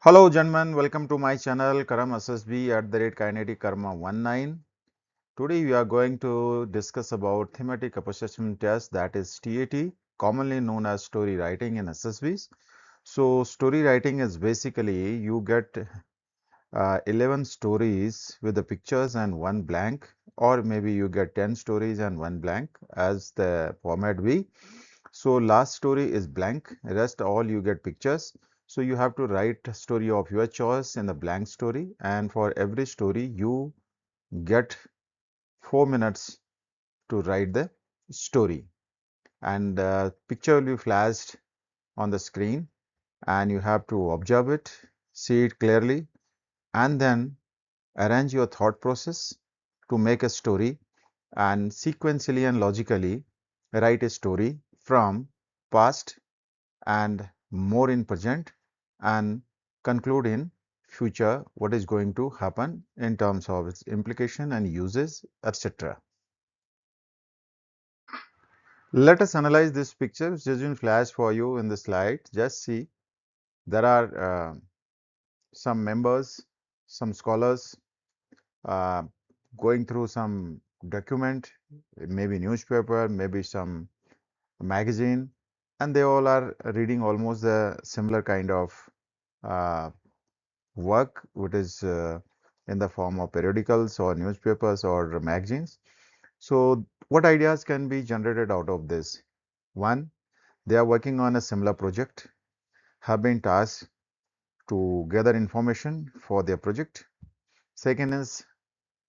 Hello, gentlemen. Welcome to my channel Karam SSB at the rate Kinetic Karma 19. Today we are going to discuss about thematic apperception test, that is TAT, commonly known as story writing in SSBs. So story writing is basically you get 11 stories with the pictures and one blank, or maybe you get 10 stories and one blank as the format be. So last story is blank, rest all you get pictures. So you have to write a story of your choice in the blank story, and for every story you get 4 minutes to write the story. And picture will be flashed on the screen, and you have to observe it, see it clearly, and then arrange your thought process to make a story and sequentially and logically write a story from past and more in present and conclude in future what is going to happen in terms of its implication and uses, etc. Let us analyze this picture which has been flashed for you in the slide. Just see, there are some members, some scholars uh, going through some document, maybe newspaper, maybe some magazine, and they all are reading almost the similar kind of uh, work, which is in the form of periodicals or newspapers or magazines. So, what ideas can be generated out of this? One, they are working on a similar project, have been tasked to gather information for their project. Second is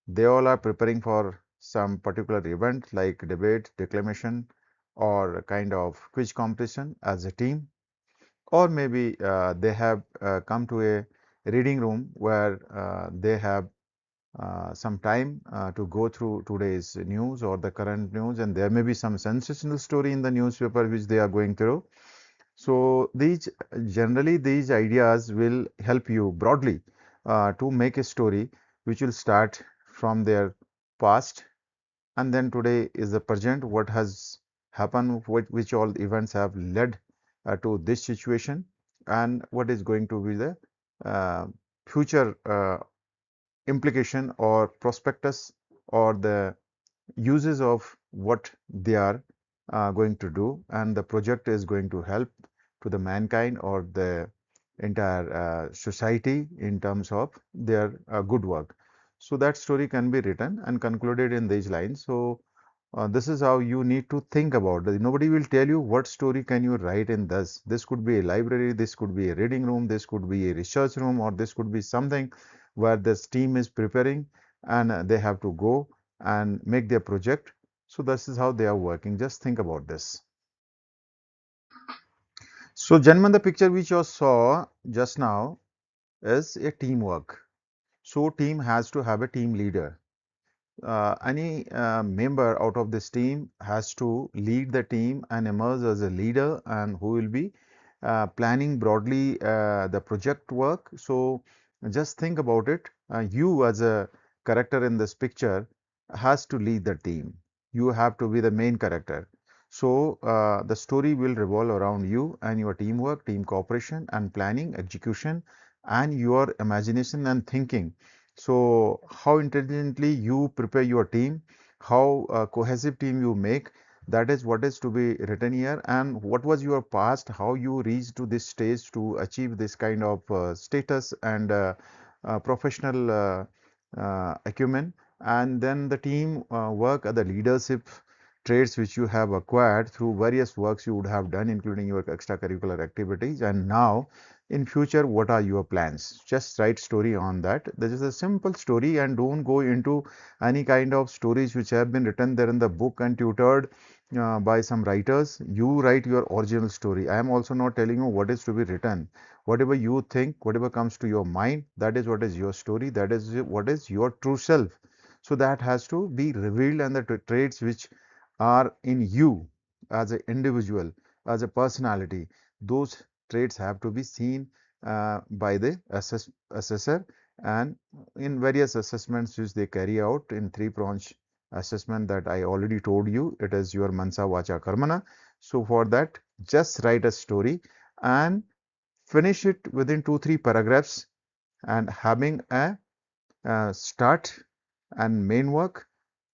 they all are preparing for some particular event like debate, declamation, or a kind of quiz competition as a team. Or maybe they have come to a reading room where they have some time to go through today's news or the current news, and there may be some sensational story in the newspaper which they are going through. So these generally these ideas will help you broadly to make a story which will start from their past, and then today is the present, what has happened, which all events have led to this situation, and what is going to be the uh, future implication or prospectus or the uses of what they are going to do, and the project is going to help to the mankind or the entire society in terms of their good work. So that story can be written and concluded in these lines. So this is how you need to think about it. Nobody will tell you what story can you write in this. This could be a library, this could be a reading room, this could be a research room, or this could be something where this team is preparing and they have to go and make their project. So this is how they are working. Just think about this. So gentlemen, the picture which you saw just now is a teamwork. So team has to have a team leader. Any member out of this team has to lead the team and emerge as a leader, and who will be planning broadly the project work. So just think about it. You as a character in this picture has to lead the team. You have to be the main character. So the story will revolve around you and your teamwork, team cooperation and planning, execution, and your imagination and thinking. So how intelligently you prepare your team, how cohesive team you make, that is what is to be written here, and what was your past, how you reached to this stage to achieve this kind of status and professional acumen, and then the team work, the leadership traits which you have acquired through various works you would have done, including your extracurricular activities, and now in future what are your plans. Just write story on that. This is a simple story, and don't go into any kind of stories which have been written there in the book and tutored by some writers. You write your original story. I am also not telling you what is to be written. Whatever you think, whatever comes to your mind, that is what is your story, that is what is your true self. So that has to be revealed, and the traits which are in you as an individual, as a personality, those traits have to be seen by the assessor, and in various assessments which they carry out in three-pronged assessment that I already told you. It is your Mansa Vacha Karmana. So for that, just write a story and finish it within 2-3 paragraphs and having a start and main work,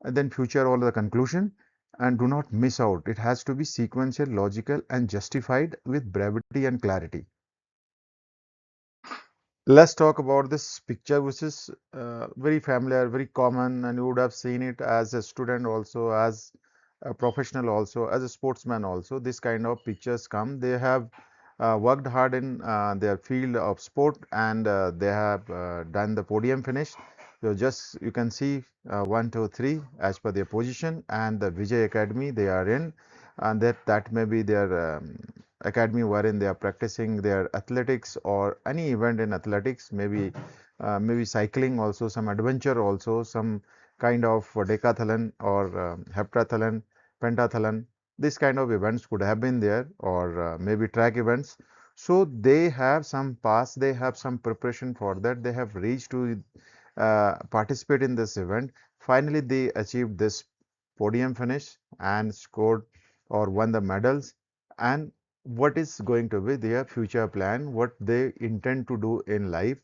and then future or the conclusion, and do not miss out. It has to be sequential, logical, and justified with brevity and clarity. Let's talk about this picture, which is very familiar, very common, and you would have seen it as a student also, as a professional also, as a sportsman also. This kind of pictures come. They have worked hard in their field of sport, and they have done the podium finish. So just you can see 1, 2, 3 as per their position and the Vijay Academy they are in, and that may be their academy wherein they are practicing their athletics or any event in athletics, maybe maybe cycling also, some adventure also, some kind of decathlon or heptathlon, pentathlon. This kind of events could have been there, or maybe track events. So they have some past, they have some preparation for that. They have reached to participate in this event. Finally, they achieved this podium finish and scored or won the medals. And what is going to be their future plan, what they intend to do in life,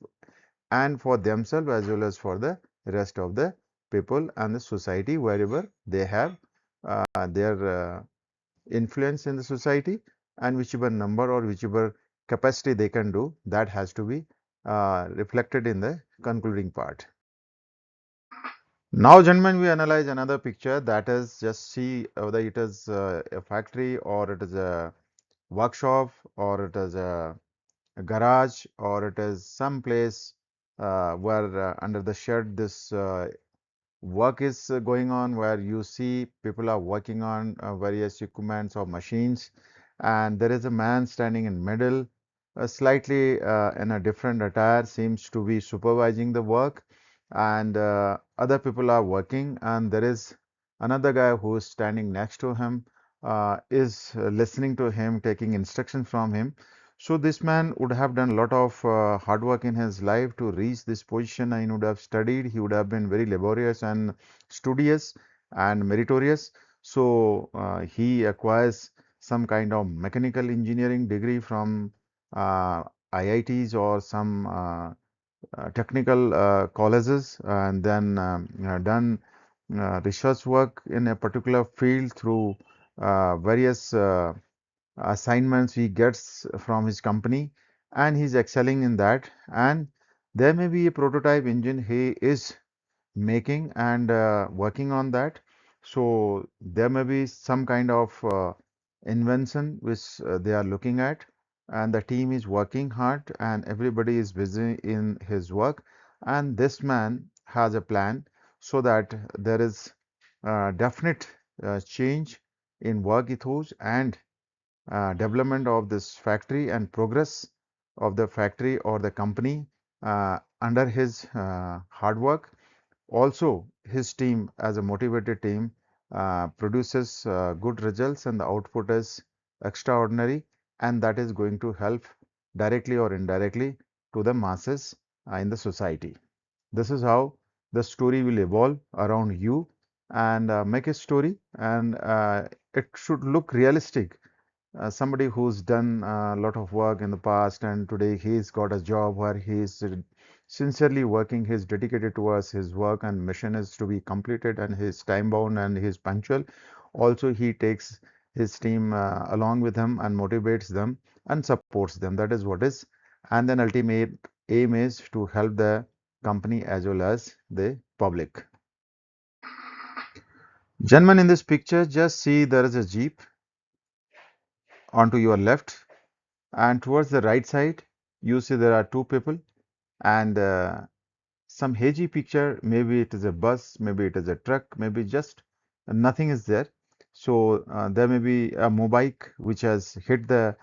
and for themselves as well as for the rest of the people and the society wherever they have their influence in the society, and whichever number or whichever capacity they can do, that has to be reflected in the concluding part. Now, gentlemen, we analyze another picture, that is just see whether it is a factory or it is a workshop or it is a garage or it is some place where under the shed this work is going on, where you see people are working on various equipments or machines, and there is a man standing in middle, slightly in a different attire, seems to be supervising the work, and other people are working, and there is another guy who is standing next to him, is listening to him, taking instructions from him. So this man would have done a lot of hard work in his life to reach this position, and he would have studied. He would have been very laborious and studious and meritorious. So he acquires some kind of mechanical engineering degree from IITs or some technical colleges, and then done research work in a particular field through various assignments he gets from his company, and he's excelling in that. And there may be a prototype engine he is making and working on that. So there may be some kind of invention which they are looking at, and the team is working hard and everybody is busy in his work, and this man has a plan so that there is definite change in work ethos and development of this factory and progress of the factory or the company under his hard work. Also, his team, as a motivated team, produces good results, and the output is extraordinary, and that is going to help directly or indirectly to the masses in the society. This is how the story will evolve around you, and make a story, and it should look realistic. Somebody who's done a lot of work in the past and today he's got a job where he's sincerely working, he's dedicated towards his work and mission is to be completed, and he's time bound and he's punctual. Also, he takes his team along with him and motivates them and supports them. That is what is. And then ultimate aim is to help the company as well as the public. Gentlemen, in this picture, just see there is a jeep onto your left, and towards the right side you see there are two people, and some hazy picture, maybe it is a bus, maybe it is a truck, maybe just nothing is there. So there may be a mobike which has hit the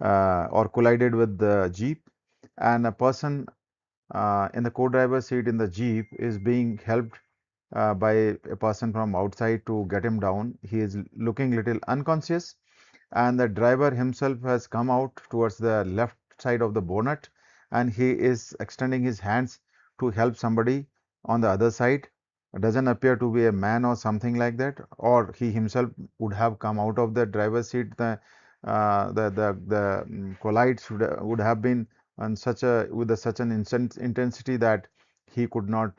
or collided with the jeep, and a person in the co-driver seat in the jeep is being helped by a person from outside to get him down. He is looking little unconscious, and the driver himself has come out towards the left side of the bonnet, and he is extending his hands to help somebody on the other side. It doesn't appear to be a man or something like that, or he himself would have come out of the driver's seat collides would have been on such a with such an intensity that he could not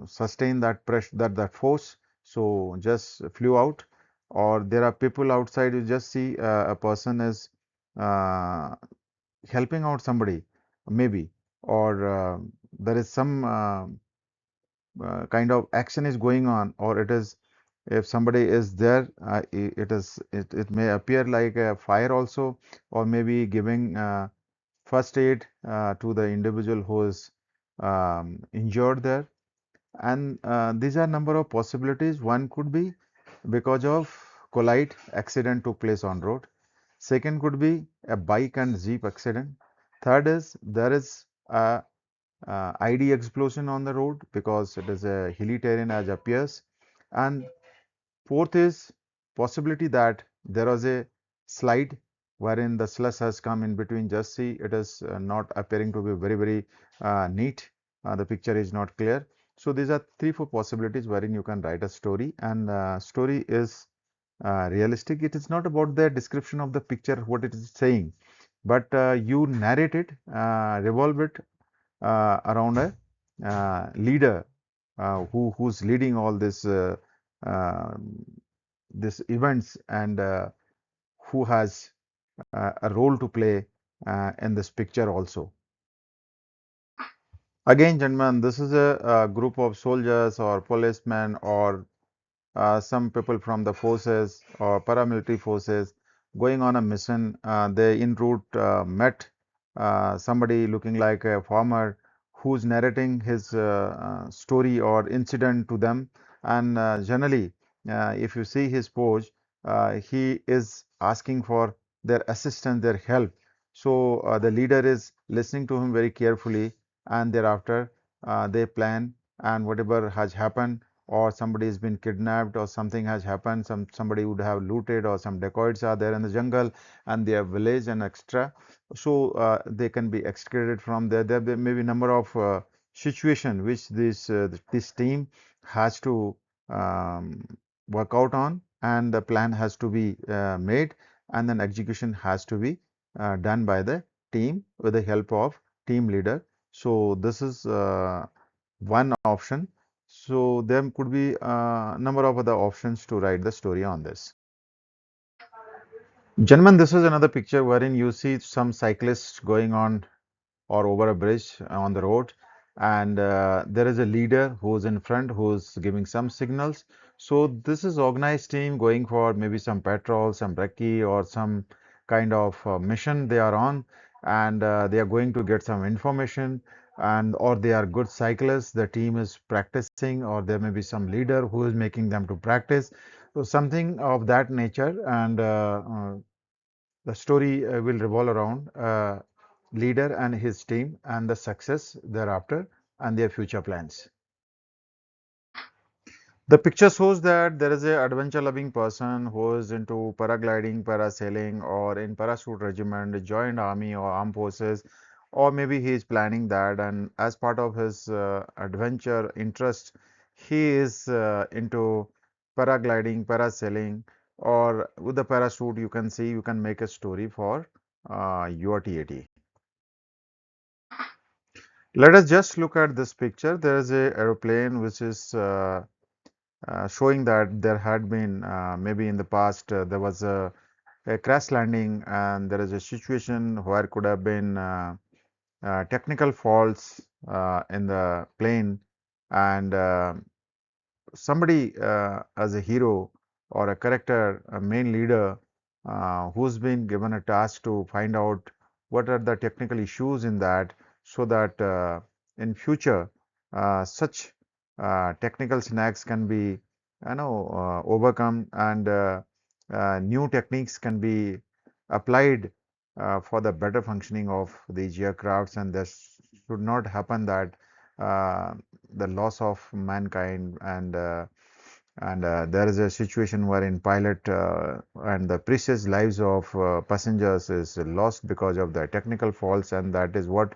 sustain that pressure, that force, so just flew out. Or there are people outside, you just see a person is uh, helping out somebody maybe, or there is some kind of action is going on, or it is, if somebody is there, it may appear like a fire also, or maybe giving first aid to the individual who is injured there. And these are number of possibilities. One could be because of collide accident took place on road. Second could be a bike and jeep accident. Third is there is a ID explosion on the road because it is a hilly terrain as appears. And fourth is possibility that there was a slide wherein the slush has come in between. Just see, it is not appearing to be very neat. The picture is not clear. So these are three, four possibilities wherein you can write a story, and story is realistic. It is not about the description of the picture, what it is saying, but you narrate it, revolve it around a leader who's leading all uh, this events, and who has a role to play in this picture also. Again, gentlemen, this is a group of soldiers or policemen or some people from the forces or paramilitary forces going on a mission. They en route met somebody looking like a farmer who's narrating his story or incident to them. And generally, if you see his pose, he is asking for their assistance, their help. So the leader is listening to him very carefully, and thereafter they plan, and whatever has happened, or somebody has been kidnapped, or something has happened, somebody would have looted, or some dacoits are there in the jungle and they have village and extra, so they can be extricated from there. There may be number of situation which this team has to um, work out on, and the plan has to be made, and then execution has to be done by the team with the help of team leader. So this is one option. So there could be a number of other options to write the story on this. Gentlemen, this is another picture wherein you see some cyclists going on or over a bridge on the road, and there is a leader who's in front who's giving some signals. So this is organized team going for maybe some patrol, some recce, or some kind of mission they are on, and they are going to get some information, and or they are good cyclists, the team is practicing, or there may be some leader who is making them to practice, so something of that nature. And the story will revolve around leader and his team and the success thereafter and their future plans. The picture shows that there is a adventure loving person who is into paragliding, parasailing, or in parachute regiment, joined army or armed forces, or maybe he is planning that, and as part of his adventure interest, he is into paragliding, parasailing, or with the parachute. You can see, you can make a story for your TAT. Let us just look at this picture. There is a aeroplane which is showing that there had been maybe in the past there was a crash landing, and there is a situation where could have been technical faults in the plane, and somebody as a hero or a character, a main leader, who's been given a task to find out what are the technical issues in that, so that in future such technical snags can be overcome, and new techniques can be applied for the better functioning of these aircrafts, and this should not happen that uh, the loss of mankind, and there is a situation wherein pilot and the precious lives of passengers is lost because of the technical faults, and that is what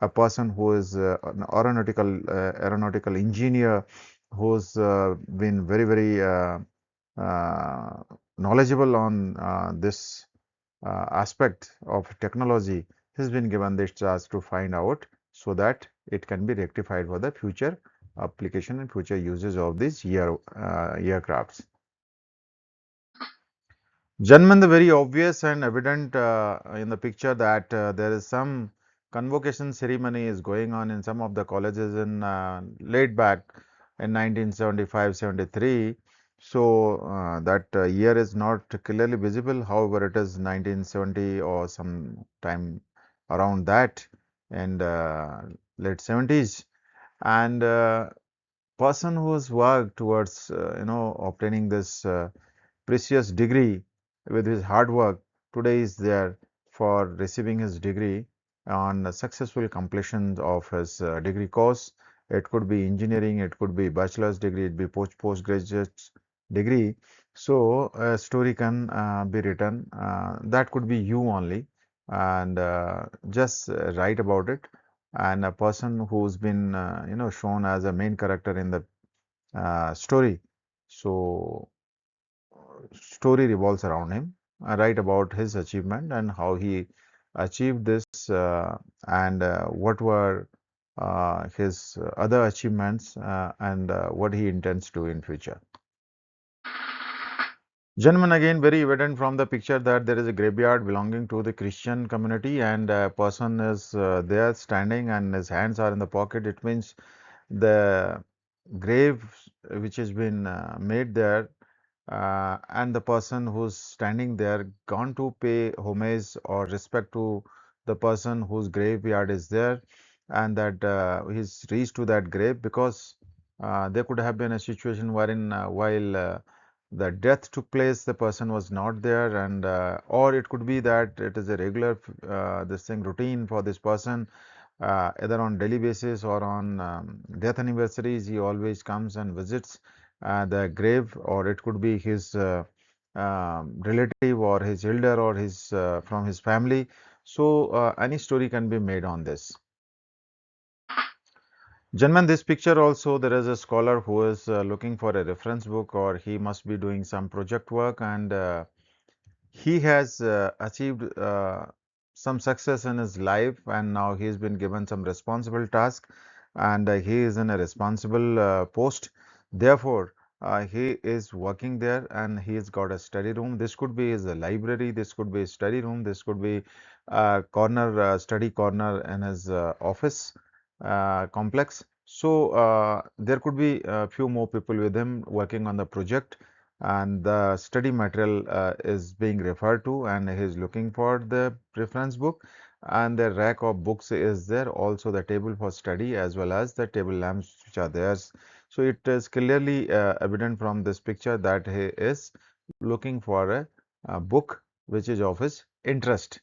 a person who is an aeronautical engineer who's been very uh, knowledgeable on this aspect of technology, has been given this task to find out so that it can be rectified for the future application and future uses of these aircrafts. Gentlemen, the very obvious and evident in the picture that there is some convocation ceremony is going on in some of the colleges in late back in 1975-73. So that year is not clearly visible. However, it is 1970 or some time around that, and late 70s. And person who has worked towards obtaining this precious degree with his hard work today is there for receiving his degree on successful completion of his degree course. It could be engineering, it could be bachelor's degree, it be postgraduate degree. So a story can be written. That could be you only, and just write about it. And a person who's been shown as a main character in the story. So story revolves around him. I write about his achievement and how he achieved this, and what were his other achievements, and what he intends to do in future. Gentlemen, again, very evident from the picture that there is a graveyard belonging to the Christian community, and a person is there standing, and his hands are in the pocket. It means the grave which has been made there, and the person who's standing there gone to pay homage or respect to the person whose graveyard is there, and that he's reached to that grave because there could have been a situation wherein while the death took place, the person was not there, and or it could be that it is a regular this thing routine for this person, either on daily basis or on death anniversaries. He always comes and visits the grave, or it could be his relative or his elder or his from his family. So any story can be made on this. Gentlemen, this picture also, there is a scholar who is looking for a reference book, or he must be doing some project work, and he has achieved some success in his life, and now he has been given some responsible task, and he is in a responsible post. Therefore, he is working there, and he's got a study room. This could be his library, this could be his study room, this could be corner study corner in his office complex. So there could be a few more people with him working on the project, and the study material is being referred to, and he is looking for the reference book, and the rack of books is there, also the table for study as well as the table lamps which are there. So it is clearly evident from this picture that he is looking for a book which is of his interest.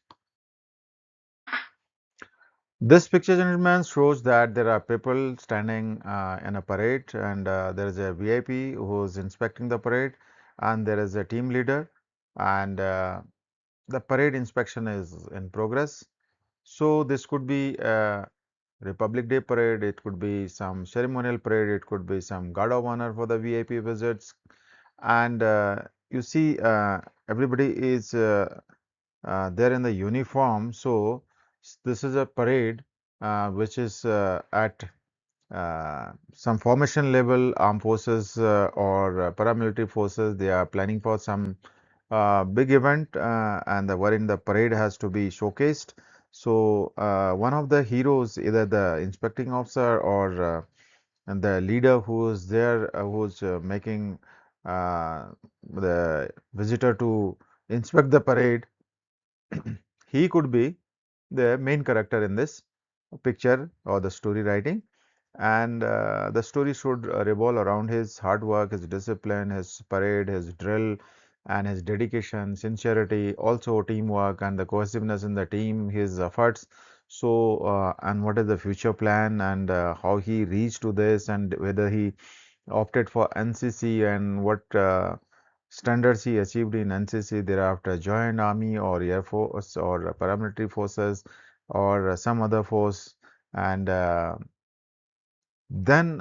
This picture, gentlemen, shows that there are people standing in a parade, and there is a VIP who is inspecting the parade, and there is a team leader, and the parade inspection is in progress. So this could be a Republic Day parade, it could be some ceremonial parade, it could be some guard of honor for the VIP visits, and you see everybody is they're in the uniform. So this is a parade which is at some formation level, armed forces or paramilitary forces. They are planning for some big event, and wherein the parade has to be showcased. So one of the heroes, either the inspecting officer or and the leader who is there, who's making the visitor to inspect the parade, he could be the main character in this picture or the story writing, and the story should revolve around his hard work, his discipline, his parade, his drill, and his dedication, sincerity, also teamwork and the cohesiveness in the team, his efforts. So and what is the future plan, and how he reached to this, and whether he opted for NCC, and what standards he achieved in NCC, thereafter joined Army or Air Force or paramilitary forces or some other force, and then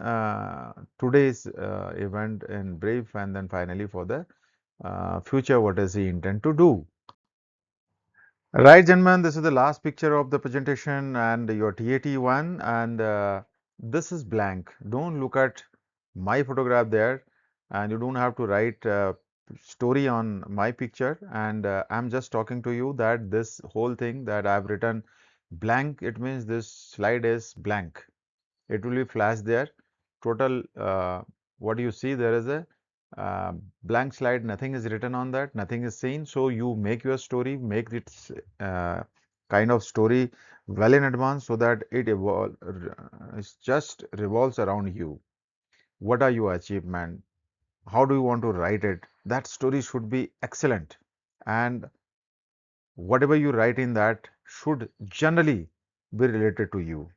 today's event in brief, and then finally for the future what does he intend to do. Right, gentlemen, this is the last picture of the presentation and your TAT1, and this is blank. Don't look at my photograph there, and you don't have to write story on my picture. And I'm just talking to you that this whole thing that I've written blank, it means this slide is blank. It will be flashed there. Total, what you see, there is a uh, blank slide, nothing is written on that, nothing is seen. So you make your story, make its kind of story well in advance so that it just revolves around you. What are your achievement? How do you want to write it? That story should be excellent. And whatever you write in that should generally be related to you.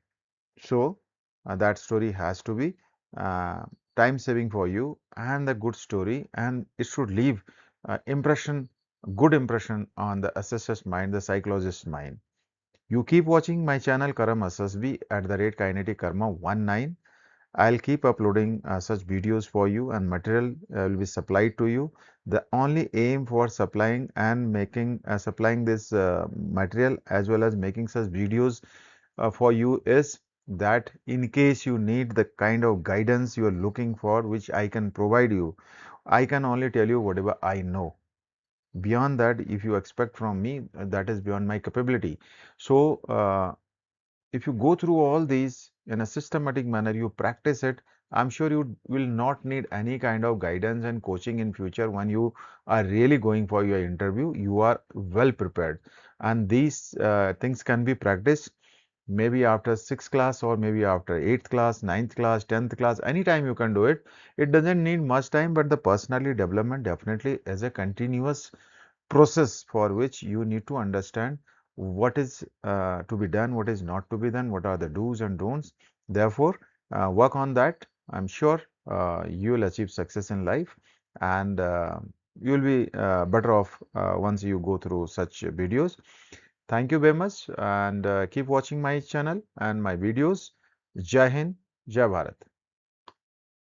So that story has to be uh, time saving for you and a good story, and it should leave good impression on the assessor's mind, the psychologist's mind. You keep watching my channel Karam SSB at the rate Kinetic Karma 19. I'll keep uploading such videos for you, and material will be supplied to you. The only aim for supplying this material as well as making such videos for you is that in case you need the kind of guidance you are looking for, which I can provide you, I can only tell you whatever I know. Beyond that, if you expect from me, that is beyond my capability. So, if you go through all these in a systematic manner, you practice it, I'm sure you will not need any kind of guidance and coaching in future. When you are really going for your interview, you are well prepared, and these things can be practiced maybe after 6th class or maybe after 8th class, 9th class, 10th class, anytime you can do it. It doesn't need much time, but the personality development definitely is a continuous process for which you need to understand what is to be done, what is not to be done, what are the do's and don'ts. Therefore, work on that. I'm sure you will achieve success in life, and you will be better off once you go through such videos. Thank you very much, and keep watching my channel and my videos. Jai Hind, Jai Bharat.